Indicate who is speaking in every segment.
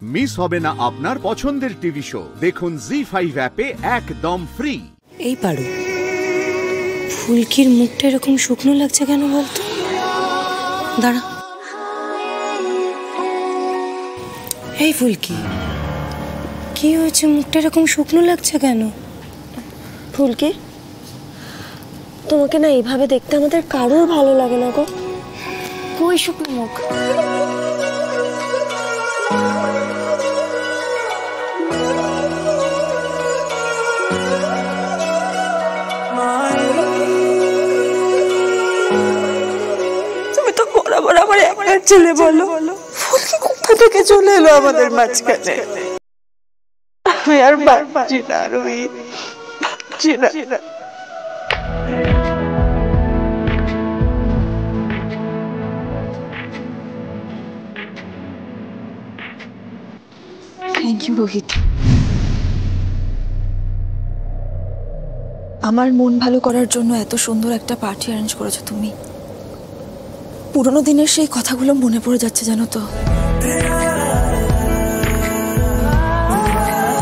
Speaker 1: Miss হবে না আপনার পছন্দের টিভি শো। দেখুন জি5 অ্যাপে একদম ফ্রি।
Speaker 2: এই পারো, ফুলকির মুখটা এরকম শুকনো লাগছে কেন বলতো? দাঁড়া। এই ফুলকি, কি হয়েছে? মুখটা এরকম শুকনো লাগছে কেন?
Speaker 3: ফুলকি, তোমাকে না এইভাবে দেখতে আমাদের কারোর ভালো লাগে না গো। কই শুকনো মুখ?
Speaker 4: তুমি তো বরাবর আমার একটা ছেলে বলো, ফুলকি কোথা থেকে চলে এলো আমাদের মাঝখানে? আমি আর পারছি না রোহিত, পারছি না।
Speaker 5: Thank you Rohit. আমার মন ভালো করার জন্য এত সুন্দর একটা পার্টি অ্যারেঞ্জ করেছো তুমি। পুরোনো দিনের সেই কথাগুলো মনে পড়ে যাচ্ছে জানো তো।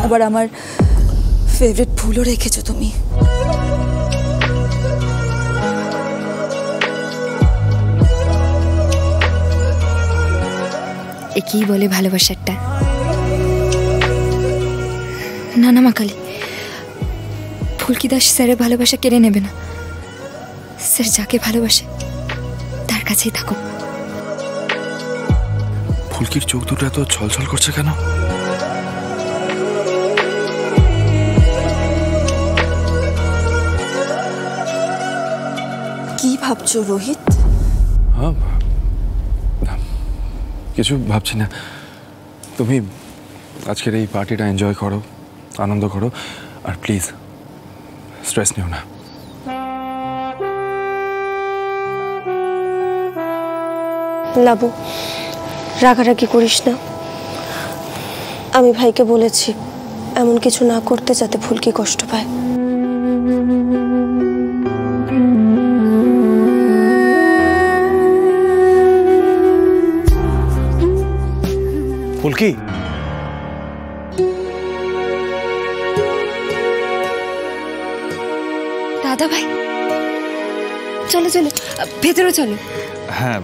Speaker 5: আবার আমার ফেভারিট ফুলও রেখেছো তুমি।
Speaker 6: একেই বলে ভালোবাসাটা। না না মা কালী, ফুলকি দাস স্যারের ভালোবাসা কেড়ে নেবে না। স্যার যাকে ভালোবাসে তার কাছেই থাকুক।
Speaker 7: ফুলকির চোখ দুটো এত ছলছল করছে কেন?
Speaker 5: কি ভাবছো রোহিত?
Speaker 7: কিছু ভাবছি না। তুমি আজকের এই পার্টিটা এনজয় করো, আনন্দ করো, আর প্লিজ স্ট্রেস নিও না।
Speaker 3: লাবু, রাগারাগি করিস না। আমি ভাইকে বলেছি এমন কিছু না করতে, যাতে ফুলকি কষ্ট পায়।
Speaker 8: ফুলকি,
Speaker 6: দাদা ভাই চলো চলো, ভেতরে চলো।
Speaker 8: হ্যাঁ।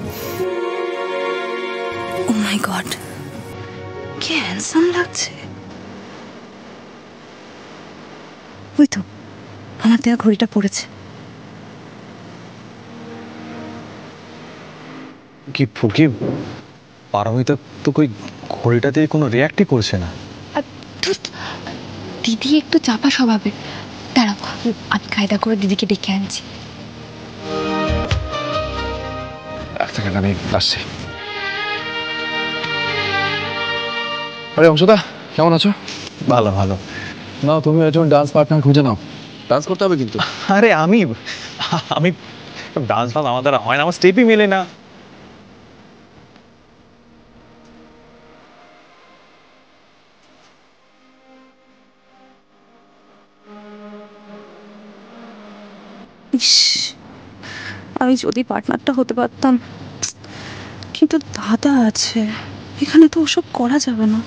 Speaker 5: ও মাই গড, কি হ্যান্ডসাম লাগছে। ওই তো আমার দেওয়া ঘড়িটা পড়েছে।
Speaker 8: কি ফুলকি, পারমিতা তো কই ঘড়িটা দিয়ে কোনো রিয়াক্টই করছে না।
Speaker 6: দিদি একটু চাপা স্বভাবের। দাঁড়াও, আমি কায়দা করে দিদিকে ডেকে আনছি।
Speaker 7: এক সেকেন্ড, আমি আসছি। আরে অংশদা, কেমন আছো?
Speaker 8: ভালো ভালো।
Speaker 7: না, তুমি একজন ডান্স পার্টনার খুঁজে নাও। ডান্স করতে হবে কিন্তু।
Speaker 8: আরে আমি ডান্স আমার দ্বারা হয় না, আমার স্টেপই মেলে না।
Speaker 5: ইস, আমি যদি পার্টনারটা হতে পারতাম, কিন্তু দাদা আছে এখানে, তো ওসব করা যাবে না।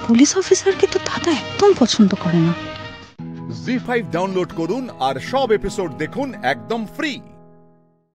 Speaker 5: পুলিশ অফিসারকে তো দাদা একদম পছন্দ করে না।
Speaker 1: জি5 ডাউনলোড করুন আর সব এপিসোড দেখুন একদম ফ্রি।